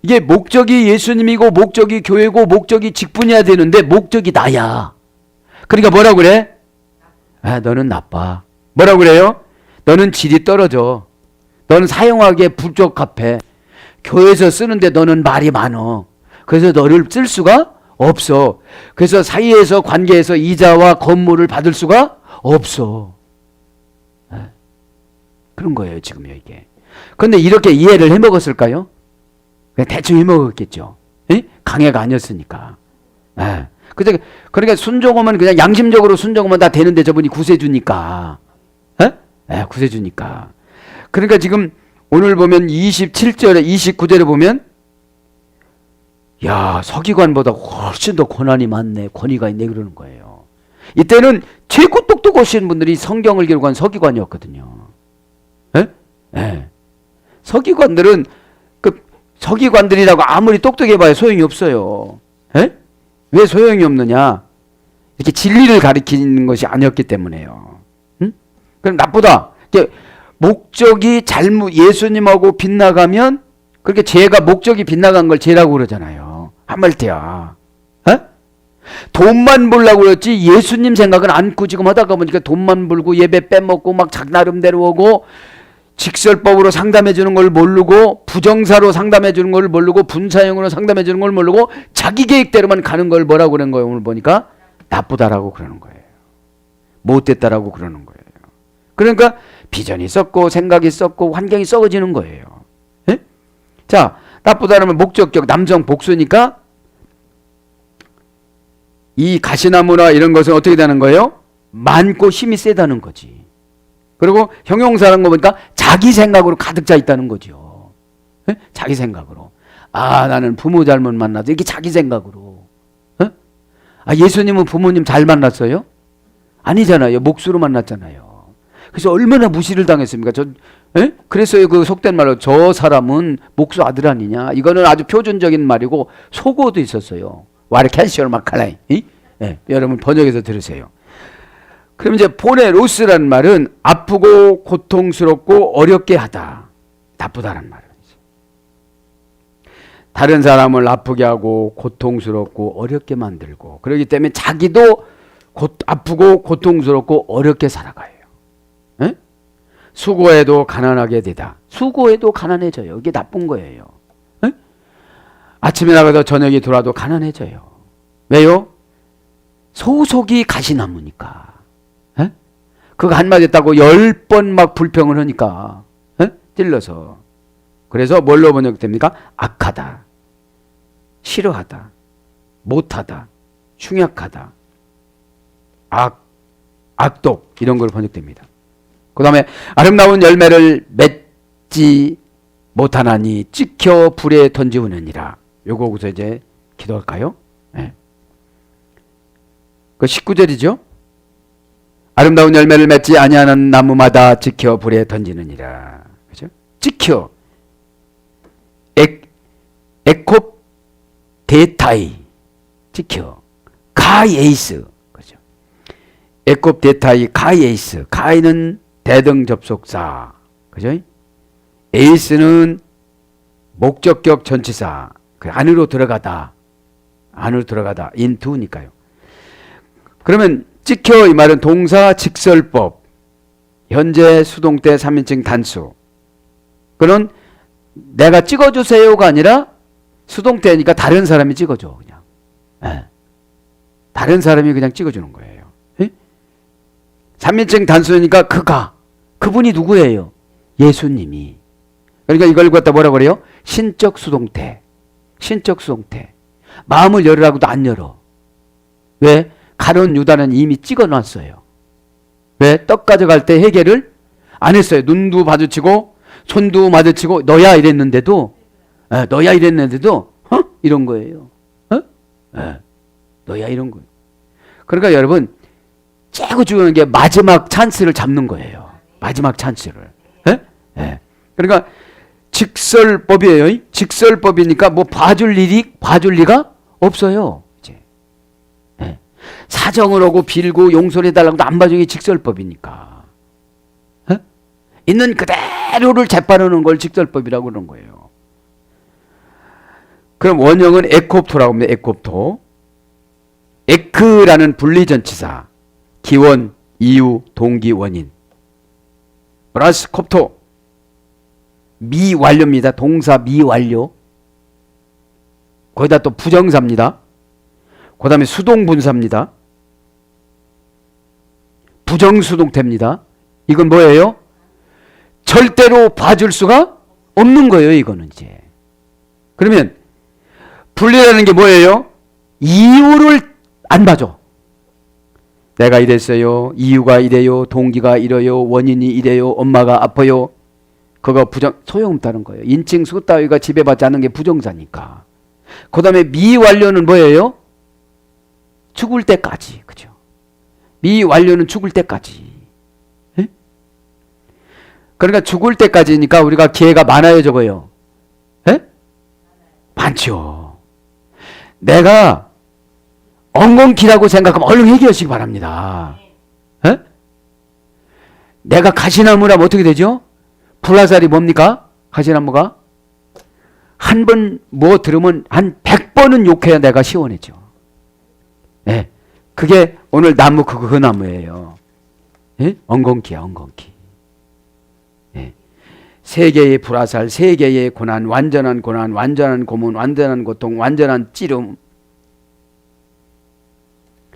이게 목적이 예수님이고 목적이 교회고 목적이 직분이어야 되는데 목적이 나야. 그러니까 뭐라고 그래? 아, 너는 나빠. 뭐라고 그래요? 너는 질이 떨어져. 너는 사용하기에 부적합해. 교회에서 쓰는데 너는 말이 많어. 그래서 너를 쓸 수가 없어. 그래서 사이에서 관계에서 이자와 건물을 받을 수가 없어. 그런 거예요, 지금요, 이게. 그런데 이렇게 이해를 해 먹었을까요? 그냥 대충 해 먹었겠죠. 에? 강해가 아니었으니까. 그러니까 순종하면 그냥 양심적으로 순종하면 다 되는데 저분이 구세주니까. 구세주니까. 그러니까 지금 오늘 보면 27절에 29절에 보면 야, 서기관보다 훨씬 더 권한이 많네, 권위가 있네 그러는 거예요. 이때는 최고 똑똑하신 분들이 성경을 기록한 서기관이었거든요. 서기관들은 서기관들이라고 아무리 똑똑해봐야 소용이 없어요. 왜 소용이 없느냐? 이렇게 진리를 가리키는 것이 아니었기 때문에요. 그럼 나쁘다. 목적이 잘못 예수님하고 빗나가면 그렇게 죄가 목적이 빗나간 걸 죄라고 그러잖아요. 한말태야. 돈만 벌려고 그랬지 예수님 생각은 않고 지금 하다가 보니까 돈만 벌고 예배 빼먹고 막 나름대로 오고 직설법으로 상담해 주는 걸 모르고 부정사로 상담해 주는 걸 모르고 분사형으로 상담해 주는 걸 모르고 자기 계획대로만 가는 걸 뭐라고 그런 거예요. 오늘 보니까 나쁘다라고 그러는 거예요. 못됐다라고 그러는 거예요. 그러니까 비전이 썩고 생각이 썩고 환경이 썩어지는 거예요. 자, 나쁘다라면 목적격 남성 복수니까 이 가시나무나 이런 것은 어떻게 되는 거예요? 많고 힘이 세다는 거지. 그리고 형용사라는 거 보니까 자기 생각으로 가득 차 있다는 거죠. 자기 생각으로. 아, 나는 부모 잘못 만나서 이렇게 자기 생각으로. 아, 예수님은 부모님 잘 만났어요? 아니잖아요. 목수로 만났잖아요. 그래서 얼마나 무시를 당했습니까? 그래서 그 속된 말로 저 사람은 목수 아들 아니냐. 이거는 아주 표준적인 말이고 속어도 있었어요. 와르 캔시얼 마칼라이. 여러분 번역해서 들으세요. 그럼 이제 포네로스라는 말은 아프고 고통스럽고 어렵게 하다. 나쁘다는 말이죠. 다른 사람을 아프게 하고 고통스럽고 어렵게 만들고 그렇기 때문에 자기도 아프고 고통스럽고 어렵게 살아가요. 수고해도 가난하게 되다. 수고해도 가난해져요. 이게 나쁜 거예요. 아침에 나가서 저녁에 돌아도 가난해져요. 왜요? 소속이 가시나무니까. 그거 한마디 했다고 10번 막 불평을 하니까 찔러서. 그래서 뭘로 번역됩니까? 악하다, 싫어하다, 못하다, 흉약하다, 악독 이런 걸 번역됩니다. 그 다음에 아름다운 열매를 맺지 못하나니 찍혀 불에 던지우느니라. 요거부터 이제 기도할까요? 그 19절이죠. 아름다운 열매를 맺지 아니하는 나무마다 찍혀 불에 던지느니라. 그죠? 찍혀. 에콥 데타이. 찍혀. 가이에이스. 그죠? 에콥 데타이 가이에이스. 가이는 대등 접속사. 그죠? 에이스는 목적격 전치사. 그 안으로 들어가다. 안으로 들어가다. into니까요. 그러면 찍혀 이 말은 동사 직설법. 현재 수동태 3인칭 단수. 그는 내가 찍어주세요가 아니라 수동태니까 다른 사람이 찍어줘. 그냥. 네. 다른 사람이 그냥 찍어주는 거예요. 네? 3인칭 단수니까 그분이 누구예요? 예수님이. 그러니까 이걸 갖다 뭐라고 그래요? 신적 수동태. 신적 수동태. 마음을 열으라고도 안 열어. 왜? 가룟 유다는 이미 찍어놨어요. 왜? 떡 가져갈 때 회개를 안 했어요. 눈도 마주치고 손도 마주치고 너야 이랬는데도 이런 거예요. 너야 이런 거예요. 그러니까 여러분 최고 중요한 게 마지막 찬스를 잡는 거예요. 마지막 찬스를. 그러니까 직설법이에요. 직설법이니까 뭐 봐줄 리가 없어요. 이제. 사정을 하고 빌고 용서해 달라고도 안 봐주는 게 직설법이니까. 있는 그대로를 재빠르는 걸 직설법이라고 그러는 거예요. 그럼 원형은 에콥토라고 합니다. 에콥토. 에크라는 분리전치사. 기원, 이유, 동기, 원인. 플러스 콥토. 미완료입니다. 동사 미완료. 거기다 또 부정사입니다. 그 다음에 수동분사입니다. 부정수동태입니다. 이건 뭐예요? 절대로 봐줄 수가 없는 거예요. 이거는 이제. 그러면 분리라는 게 뭐예요? 이유를 안 봐줘. 내가 이랬어요. 이유가 이래요. 동기가 이래요. 원인이 이래요. 엄마가 아파요. 그거 소용없다는 거예요. 인칭 수 따위가 지배받지 않는 게 부정사니까. 그 다음에 미완료는 뭐예요? 죽을 때까지. 그죠? 미완료는 죽을 때까지. 에? 그러니까 죽을 때까지니까 우리가 기회가 많아요, 적어요? 에? 많죠. 내가 엉겅퀴라고 생각하면 얼른 회개하시기 바랍니다. 에? 내가 가시나무라면 어떻게 되죠? 불화살이 뭡니까? 가시나무가? 한 번 뭐 들으면 한 100번은 욕해야 내가 시원해져. 예. 그게 오늘 나무 그 나무예요. 예? 엉겅퀴야, 엉겅퀴. 예. 세계의 불화살, 세계의 고난, 완전한 고난, 완전한 고문, 완전한 고통, 완전한 찌름.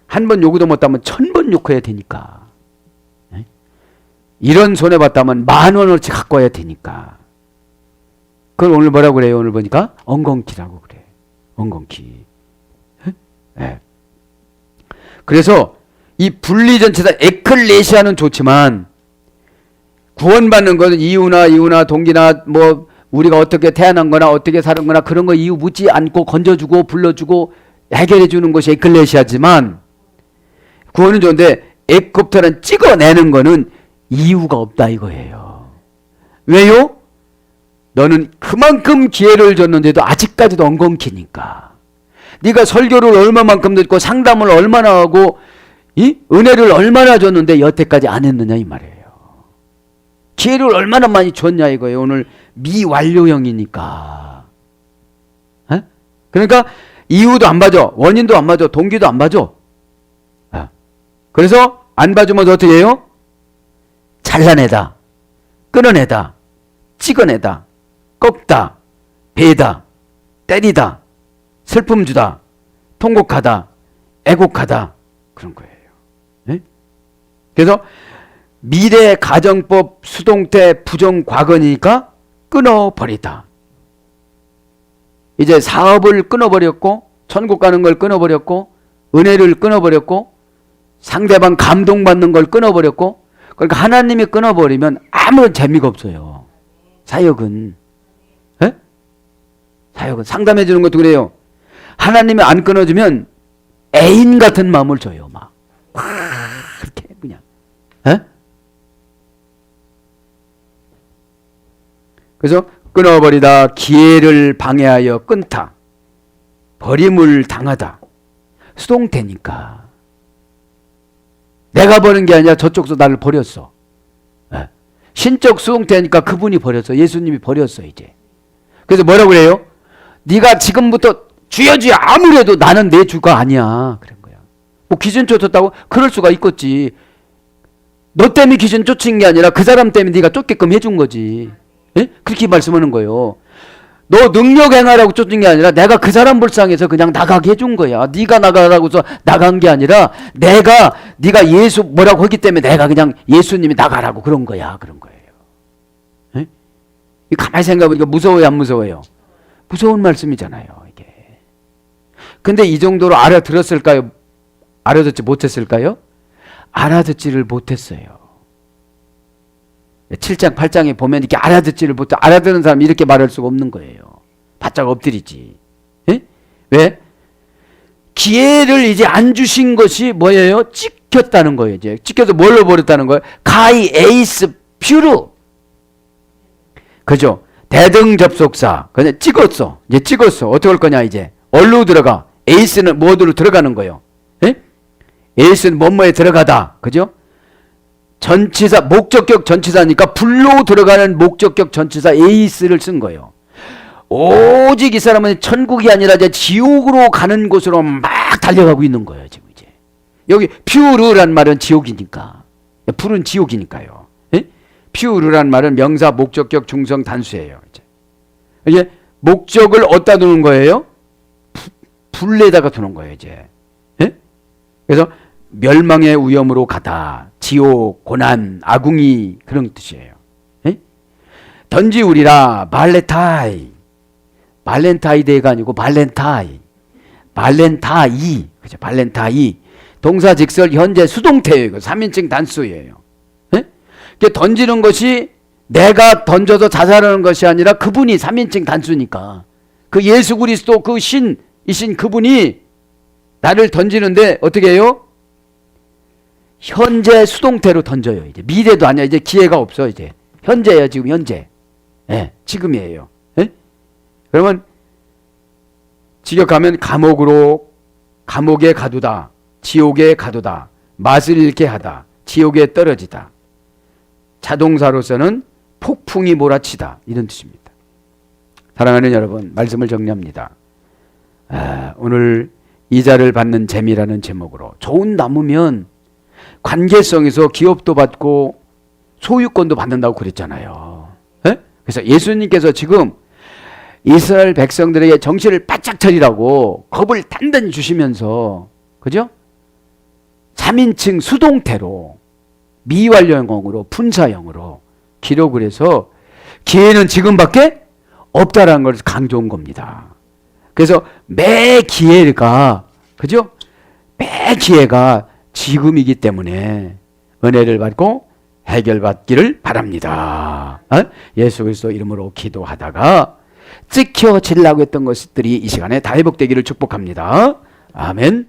한 번 요구도 못하면 1000번 욕해야 되니까. 예? 이런 손해봤다면 10,000원어치 갖고 와야 되니까. 그걸 오늘 뭐라고 그래요? 오늘 보니까 엉겅퀴라고 그래. 엉겅퀴. 예? 그래서 이 분리전체다 에클레시아는 좋지만 구원받는 것은 이유나 동기나 뭐 우리가 어떻게 태어난 거나 어떻게 사는 거나 그런 거 이유 묻지 않고 건져주고 불러주고 해결해 주는 것이 에클레시아지만 구원은 좋은데 에콥터는 찍어내는 거는 이유가 없다 이거예요. 왜요? 너는 그만큼 기회를 줬는데도 아직까지도 엉겅퀴니까. 네가 설교를 얼마만큼 듣고 상담을 얼마나 하고 이 은혜를 얼마나 줬는데 여태까지 안 했느냐 이 말이에요. 기회를 얼마나 많이 줬냐 이거예요. 오늘 미완료형이니까. 에? 그러니까 이유도 안 봐줘. 원인도 안 봐줘. 동기도 안 봐줘. 그래서 안 봐주면 어떻게 해요? 잘라내다. 끊어내다. 찍어내다. 꺾다. 베다. 때리다. 슬픔 주다. 통곡하다. 애곡하다. 그런 거예요. 네? 그래서 미래 가정법 수동태 부정 과거니까 끊어버리다. 이제 사업을 끊어버렸고 천국 가는 걸 끊어버렸고 은혜를 끊어버렸고 상대방 감동받는 걸 끊어버렸고 그러니까 하나님이 끊어버리면 아무런 재미가 없어요. 사역은. 에? 사역은 상담해 주는 것도 그래요. 하나님이 안 끊어주면 애인 같은 마음을 줘요. 막 이렇게 그냥. 에? 그래서 끊어버리다, 기회를 방해하여 끊다, 버림을 당하다. 수동태니까. 내가 버린 게 아니라 저쪽도 나를 버렸어. 예. 신적 수동태니까 그분이 버렸어. 예수님이 버렸어 이제. 그래서 뭐라고 그래요? 네가 지금부터 주여 주여 아무래도 나는 내 주가 아니야. 그런 거야. 뭐 귀신 쫓았다고? 그럴 수가 있겠지. 너 때문에 귀신 쫓은 게 아니라 그 사람 때문에 네가 쫓게끔 해준 거지. 예? 그렇게 말씀하는 거예요. 너 능력 행하라고 쫓은 게 아니라 내가 그 사람 불쌍해서 그냥 나가게 해준 거야. 네가 나가라고서 나간 게 아니라 네가 예수 뭐라고 했기 때문에 내가 그냥 예수님이 나가라고 그런 거야. 그런 거예요. 예? 가만히 생각해보니까 무서워요, 안 무서워요? 무서운 말씀이잖아요, 이게. 근데 이 정도로 알아들었을까요? 알아듣지 못했을까요? 알아듣지를 못했어요. 7장, 8장에 보면 이렇게 알아듣지를 못해. 알아듣는 사람이 이렇게 말할 수가 없는 거예요. 바짝 엎드리지. 예? 왜? 기회를 이제 안 주신 것이 뭐예요? 찍혔다는 거예요. 이제 찍혀서 뭘로 버렸다는 거예요? 가이 에이스 퓨르. 그죠? 대등 접속사. 그냥 찍었어. 이제 찍었어. 어떻게 할 거냐 이제? 어디로 들어가? 에이스는 뭐로 들어가는 거예요? 예? 에이스는 뭐뭐에 들어가다. 그죠? 전치사, 목적격 전치사니까 불로 들어가는 목적격 전치사 에이스를 쓴 거예요. 오직 이 사람은 천국이 아니라 이제 지옥으로 가는 곳으로 막 달려가고 있는 거예요, 지금 이제. 여기 퓨르란 말은 지옥이니까. 풀은 지옥이니까요. 예? 퓨르란 말은 명사, 목적격, 중성, 단수예요. 이제 목적을 어디다 두는 거예요? 불에다가 두는 거예요, 이제. 예? 그래서 멸망의 위험으로 가다. 지옥, 고난, 아궁이 그런 뜻이에요. 예? 던지우리라 발렌타이. 발렌타이데이가 아니고 발렌타이. 발렌타이. 그죠? 발렌타이. 동사 직설 현재 수동태예요. 이거 3인칭 단수예요. 예? 던지는 것이 내가 던져서 자살하는 것이 아니라 그분이 3인칭 단수니까. 그 예수 그리스도 그 신이신 그분이 나를 던지는데 어떻게 해요? 현재 수동태로 던져요. 이제 미래도 아니야. 이제 기회가 없어. 이제 현재예요. 지금 현재. 예, 지금이에요. 예? 그러면 직역하면 감옥에 가두다, 지옥에 가두다, 맛을 잃게 하다, 지옥에 떨어지다. 자동사로서는 폭풍이 몰아치다 이런 뜻입니다. 사랑하는 여러분, 말씀을 정리합니다. 오늘 이자를 받는 재미라는 제목으로 좋은 나무면 관계성에서 기업도 받고 소유권도 받는다고 그랬잖아요. 에? 그래서 예수님께서 지금 이스라엘 백성들에게 정신을 바짝 차리라고 겁을 단단히 주시면서, 그죠? 3인칭 수동태로 미완료형으로 분사형으로 기록을 해서 기회는 지금밖에 없다라는 걸 강조한 겁니다. 그래서 매 기회가, 그죠? 매 기회가 지금이기 때문에 은혜를 받고 해결받기를 바랍니다. 예수 그리스도 이름으로 기도하다가 찍혀지려고 했던 것들이 이 시간에 다 회복되기를 축복합니다. 아멘.